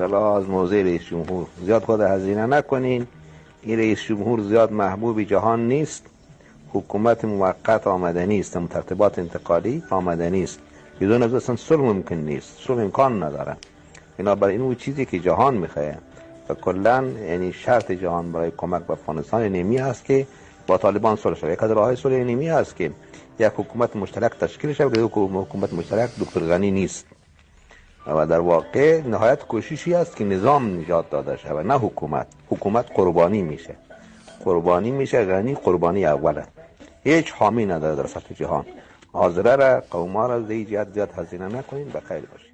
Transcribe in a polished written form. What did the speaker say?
اصطلاح از موضع رئیس جمهور زیاد خود هزینه نکنین. این رئیس جمهور زیاد محبوب جهان نیست. حکومت موقت آمده نیست، مترتبات انتقالی آمده نیست. بدون از اصلا صلح ممکن نیست، صلح امکان نداره. بنابراین اون چیزی که جهان میخواه و کلا یعنی شرط جهان برای کمک به افغانستان نیمی است که با طالبان صلح شود. یک از راههای صلح نیمی است که یک حکومت مشترک تشکیل شود. یک حکومت مشترک دکتر غنی نیست و در واقع نهایت کوششی است که نظام نجات داده شود، نه حکومت. حکومت قربانی میشه. غنی قربانی اوله، هیچ حامی نداره در سطح جهان. حاضره را قوما را زی جهت زیاد هزینه نکنین. بخیر باشید.